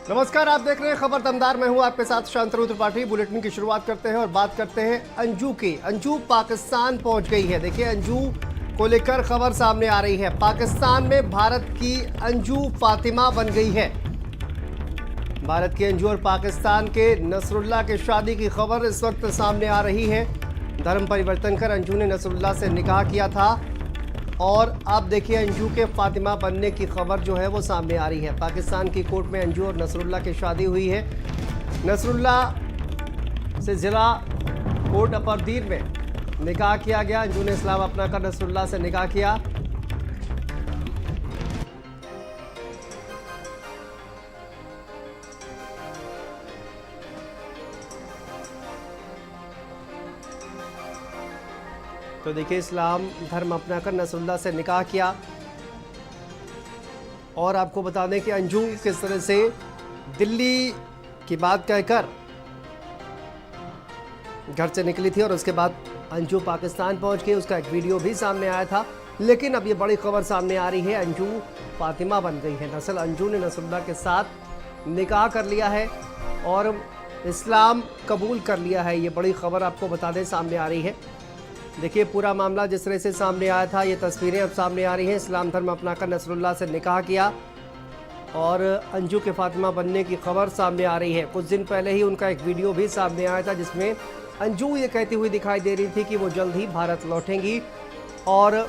नमस्कार, आप देख रहे हैं खबर दमदार। मैं हूं आपके साथ शांतनु त्रिपाठी। बुलेटिन की शुरुआत करते हैं और बात करते हैं अंजू की। अंजू पाकिस्तान पहुंच गई है। देखिए, अंजू को लेकर खबर सामने आ रही है। पाकिस्तान में भारत की अंजू फातिमा बन गई है। भारत की अंजू और पाकिस्तान के नसरुल्लाह की शादी की खबर इस वक्त सामने आ रही है। धर्म परिवर्तन कर अंजू ने नसरुल्लाह से निकाह किया था और अब देखिए अंजू के फातिमा बनने की खबर जो है वो सामने आ रही है। पाकिस्तान की कोर्ट में अंजू और नसरुल्लाह की शादी हुई है। नसरुल्लाह से जिला कोर्ट अपरदीन में निकाह किया गया। अंजू ने इस्लाम अपनाकर नसरुल्लाह से निकाह किया। तो देखिए, इस्लाम धर्म अपनाकर नसरुल्लाह से निकाह किया। और आपको बता दें कि अंजू किस तरह से दिल्ली की बात कहकर घर से निकली थी और उसके बाद अंजू पाकिस्तान पहुंच गई। उसका एक वीडियो भी सामने आया था। लेकिन अब ये बड़ी खबर सामने आ रही है, अंजू फातिमा बन गई है। दरअसल अंजू ने नसरुल्लाह के साथ निकाह कर लिया है और इस्लाम कबूल कर लिया है। ये बड़ी खबर आपको बता दें सामने आ रही है। देखिए, पूरा मामला जिस तरह से सामने आया था, ये तस्वीरें अब सामने आ रही हैं। इस्लाम धर्म अपनाकर नसरुल्लाह से निकाह किया और अंजू के फातिमा बनने की खबर सामने आ रही है। कुछ दिन पहले ही उनका एक वीडियो भी सामने आया था जिसमें अंजू ये कहती हुई दिखाई दे रही थी कि वो जल्द ही भारत लौटेंगी। और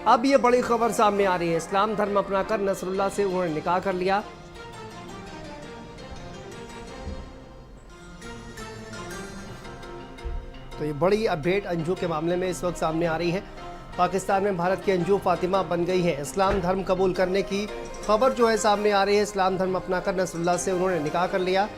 अब ये बड़ी खबर सामने आ रही है, इस्लाम धर्म अपनाकर नसरुल्लाह से उन्होंने निकाह कर लिया। तो ये बड़ी अपडेट अंजू के मामले में इस वक्त सामने आ रही है। पाकिस्तान में भारत की अंजू फातिमा बन गई है। इस्लाम धर्म कबूल करने की खबर जो है सामने आ रही है। इस्लाम धर्म अपनाकर नसरुल्लाह से उन्होंने निकाह कर लिया।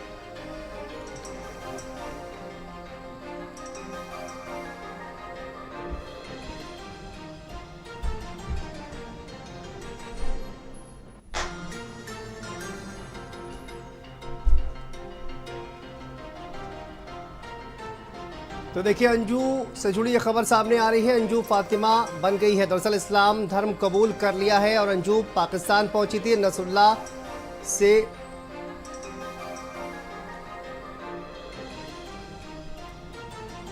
तो देखिए, अंजू से जुड़ी ये खबर सामने आ रही है। अंजू फातिमा बन गई है। दरअसल इस्लाम धर्म कबूल कर लिया है और अंजू पाकिस्तान पहुंची थी नसरुल्लाह से।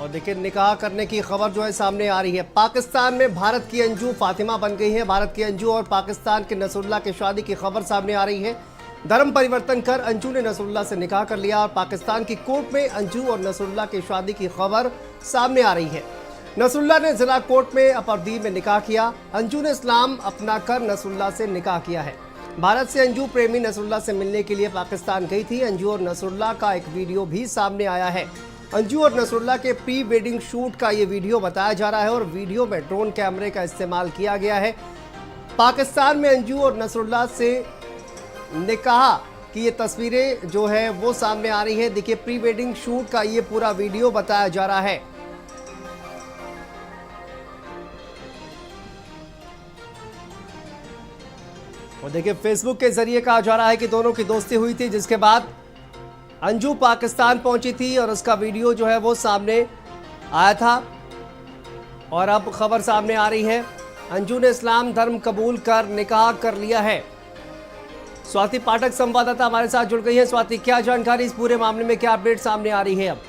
और देखिए, निकाह करने की खबर जो है सामने आ रही है। पाकिस्तान में भारत की अंजू फातिमा बन गई है। भारत की अंजू और पाकिस्तान के नसरुल्लाह की शादी की खबर सामने आ रही है। धर्म परिवर्तन कर अंजू ने नसरुल्लाह से निकाह कर लिया और पाकिस्तान की कोर्ट में अंजू और नसरुल्लाह की शादी की खबर सामने आ रही है। नसरुल्लाह ने जिला कोर्ट में अपरदीन में निकाह किया। अंजू ने इस्लाम अपनाकर नसरुल्लाह से निकाह किया है। भारत से अंजू प्रेमी नसरुल्लाह से मिलने के लिए पाकिस्तान गई थी। अंजू और नसरुल्लाह का एक वीडियो भी सामने आया है। अंजू और नसरुल्लाह के प्री वेडिंग शूट का ये वीडियो बताया जा रहा है और वीडियो में ड्रोन कैमरे का इस्तेमाल किया गया है। पाकिस्तान में अंजू और नसरुल्लाह से ने कहा कि ये तस्वीरें जो है वो सामने आ रही है। देखिए, प्री वेडिंग शूट का ये पूरा वीडियो बताया जा रहा है। और देखिए, फेसबुक के जरिए कहा जा रहा है कि दोनों की दोस्ती हुई थी, जिसके बाद अंजू पाकिस्तान पहुंची थी और उसका वीडियो जो है वो सामने आया था। और अब खबर सामने आ रही है, अंजू ने इस्लाम धर्म कबूल कर निकाह कर लिया है। स्वाति पाठक संवाददाता हमारे साथ जुड़ गई है। स्वाति, क्या जानकारी इस पूरे मामले में, क्या अपडेट सामने आ रही है अब?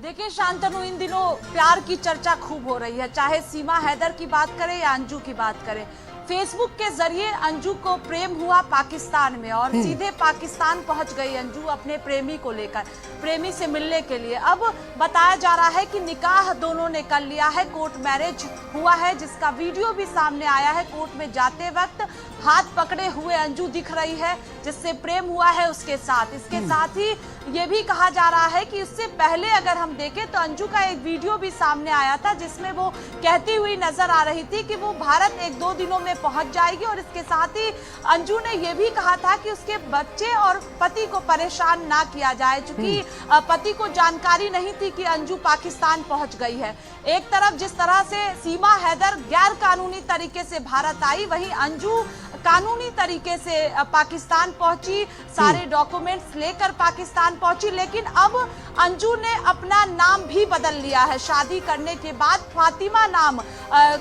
देखिए शांतनु, इन दिनों प्यार की चर्चा खूब हो रही है। चाहे सीमा हैदर की बात करें या अंजू की बात करें, फेसबुक के जरिए अंजू को प्रेम हुआ पाकिस्तान में और सीधे पाकिस्तान पहुंच गई अंजू अपने प्रेमी को लेकर, प्रेमी से मिलने के लिए। अब बताया जा रहा है कि निकाह दोनों ने कर लिया है, कोर्ट मैरिज हुआ है, जिसका वीडियो भी सामने आया है। कोर्ट में जाते वक्त हाथ पकड़े हुए अंजू दिख रही है, जिससे प्रेम हुआ है उसके साथ। इसके साथ ही ये भी कहा जा रहा है कि उससे पहले अगर हम देखें तो अंजू का एक वीडियो भी सामने आया था जिसमें वो कहती हुई नजर आ रही थी कि वो भारत 1-2 दिनों में पहुंच जाएगी। और इसके साथ ही अंजू ने यह भी कहा था कि उसके बच्चे और पति को परेशान ना किया जाए, क्योंकि पति को जानकारी नहीं थी कि अंजू पाकिस्तान पहुंच गई है। एक तरफ जिस तरह से सीमा हैदर गैर कानूनी तरीके से भारत आई, वहीं अंजू कानूनी तरीके से पाकिस्तान पहुंची, सारे डॉक्यूमेंट्स लेकर पाकिस्तान पहुंची। लेकिन अब अंजू ने अपना नाम भी बदल लिया है शादी करने के बाद। फातिमा नाम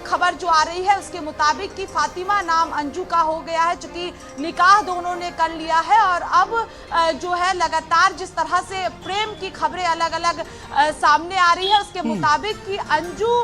खबर जो आ रही है उसके मुताबिक कि फातिमा नाम अंजू का हो गया है, चूंकि निकाह दोनों ने कर लिया है। और अब जो है लगातार जिस तरह से प्रेम की खबरें अलग अलग सामने आ रही है उसके मुताबिक कि अंजू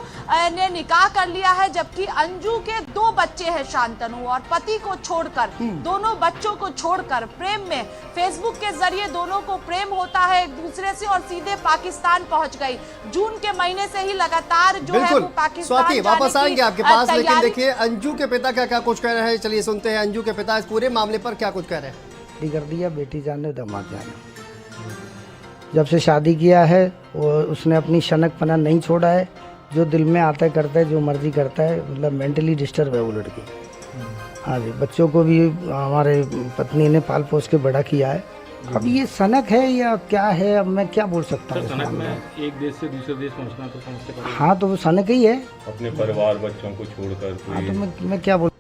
ने निकाह कर लिया है, जबकि अंजू के 2 बच्चे हैं शांतनु, और पति को छोड़कर, दोनों बच्चों को छोड़कर प्रेम में फेसबुक के जरिए दोनों को प्रेम होता है एक दूसरे से और सीधे पाकिस्तान पहुंच गई। जून के महीने से ही लगातार जो है वो पाकिस्तान वापस आएंगे आपके पास, लेकिन देखिए अंजू के पिता क्या कुछ कह रहे हैं, चलिए सुनते हैं अंजू के पिता इस पूरे मामले पर क्या कुछ कह रहे हैं। कर दिया बेटी जाने दामाद जाने, जब से शादी किया है वो उसने अपनी शनकपना नहीं छोड़ा है, जो दिल में आता है करता है, जो मर्जी करता है, मतलब मेंटली डिस्टर्ब है वो लड़की। हाँ जी, बच्चों को भी हमारे पत्नी ने पाल पोस के बड़ा किया है। अब ये सनक है या क्या है, अब मैं क्या बोल सकता हूँ। सनक में एक देश से दूसरे देश पहुंचना तो समझते पड़ेगा। हाँ तो वो सनक ही है, अपने परिवार बच्चों को छोड़कर। हाँ तो मैं क्या बोल।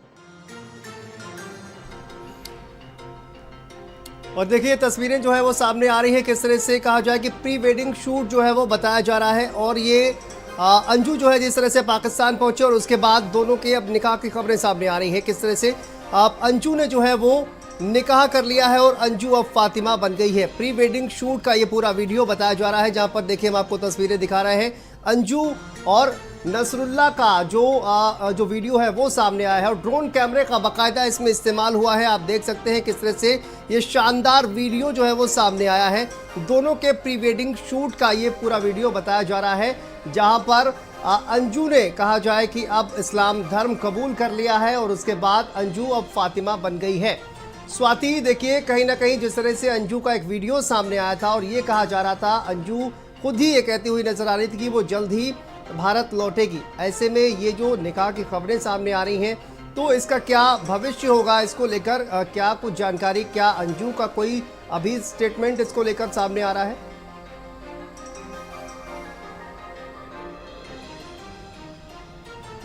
और देखिए तस्वीरें जो है वो सामने आ रही है, किस तरह से कहा जाए कि प्री वेडिंग शूट जो है वो बताया जा रहा है। और ये अंजू जो है जिस तरह से पाकिस्तान पहुंचे और उसके बाद दोनों के अब निकाह की खबरें सामने आ रही है, किस तरह से अंजू ने जो है वो निकाह कर लिया है और अंजू अब फातिमा बन गई है। प्री वेडिंग शूट का ये पूरा वीडियो बताया जा रहा है, जहां पर देखिए हम आपको तस्वीरें दिखा रहे हैं। अंजू और नसरुल्लाह का जो वीडियो है वो सामने आया है और ड्रोन कैमरे का बाकायदा इसमें इस्तेमाल हुआ है। आप देख सकते हैं किस तरह से ये शानदार वीडियो जो है वो सामने आया है। दोनों के प्री वेडिंग शूट का ये पूरा वीडियो बताया जा रहा है, जहां पर अंजू ने कहा जाए कि अब इस्लाम धर्म कबूल कर लिया है और उसके बाद अंजू अब फातिमा बन गई है। स्वाति देखिए कहीं ना कहीं जिस तरह से अंजू का एक वीडियो सामने आया था और ये कहा जा रहा था, अंजू खुद ही ये कहती हुई नजर आ रही थी कि वो जल्द ही भारत लौटेगी। ऐसे में ये जो निकाह की खबरें सामने आ रही हैं, तो इसका क्या भविष्य होगा, इसको लेकर क्या कुछ जानकारी, क्या अंजू का कोई अभी स्टेटमेंट इसको लेकर सामने आ रहा है?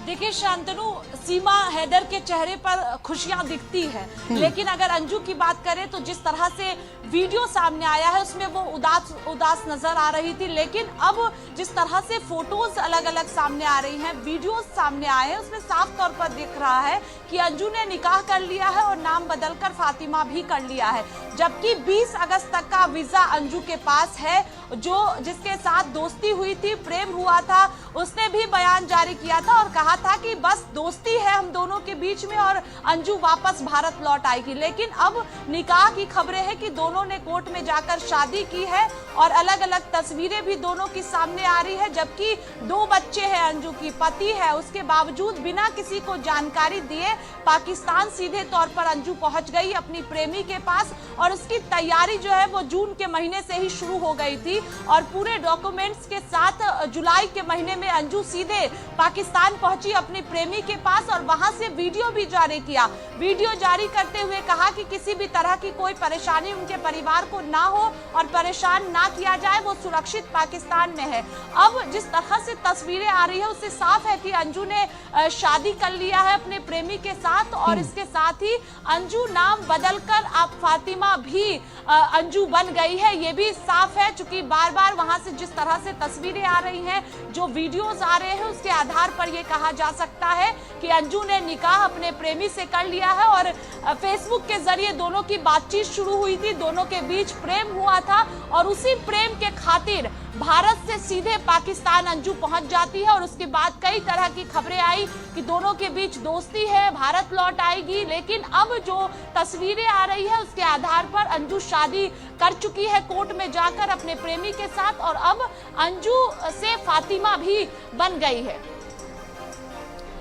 देखिए शांतनु, सीमा हैदर के चेहरे पर खुशियां दिखती है, लेकिन अगर अंजू की बात करें तो जिस तरह से वीडियो सामने आया है उसमें वो उदास नजर आ रही थी। लेकिन अब जिस तरह से फोटोज अलग अलग सामने आ रही हैं, वीडियोस सामने आए हैं, उसमें साफ तौर पर दिख रहा है कि अंजू ने निकाह कर लिया है और नाम बदलकर फातिमा भी कर लिया है। जबकि 20 अगस्त तक का वीजा अंजू के पास है। जो जिसके साथ दोस्ती हुई थी, प्रेम हुआ था, उसने भी बयान जारी किया था और कहा था कि बस दोस्ती है हम दोनों के बीच में और अंजू वापस भारत लौट आएगी। लेकिन अब निकाह की खबरें हैं कि दोनों ने कोर्ट में जाकर शादी की है और अलग अलग तस्वीरें भी दोनों की सामने आ रही है। जबकि 2 बच्चे हैं अंजू की, पति है, उसके बावजूद बिना किसी को जानकारी दिए पाकिस्तान सीधे तौर पर अंजू पहुंच गई अपनी प्रेमी के पास। और उसकी तैयारी जो है वो जून के महीने से ही शुरू हो गई थी और पूरे डॉक्यूमेंट्स के साथ जुलाई के महीने में अंजू सीधे पाकिस्तान पहुंची अपनी प्रेमी के पास और वहां से वीडियो भी जारी किया। वीडियो जारी करते हुए कहा कि किसी भी तरह की कोई परेशानी उनके परिवार को ना हो और परेशान ना किया जाए, वो सुरक्षित पाकिस्तान में है। अब जिस तरह से तस्वीरें आ रही है उससे साफ है कि अंजू ने शादी कर लिया है अपने प्रेमी के साथ और इसके साथ ही अंजू नाम बदलकर अब फातिमा भी अंजू बन गई है। ये भी साफ है, चूंकि बार बार वहां से जिस तरह से तस्वीरें आ रही हैं, जो वीडियोस आ रहे हैं, उसके आधार पर यह कहा जा सकता है कि अंजू ने निकाह अपने प्रेमी से कर लिया है। और फेसबुक के जरिए दोनों की बातचीत शुरू हुई थी, दोनों के बीच प्रेम हुआ था और उसी प्रेम के खातिर भारत से सीधे पाकिस्तान अंजू पहुंच जाती है। और उसके बाद कई तरह की खबरें आई कि दोनों के बीच दोस्ती है, भारत लौट आएगी। लेकिन अब जो तस्वीरें आ रही है उसके आधार पर अंजू शादी कर चुकी है कोर्ट में जाकर अपने प्रेमी के साथ और अब अंजू से फातिमा भी बन गई है।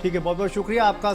ठीक है, बहुत बहुत शुक्रिया आपका।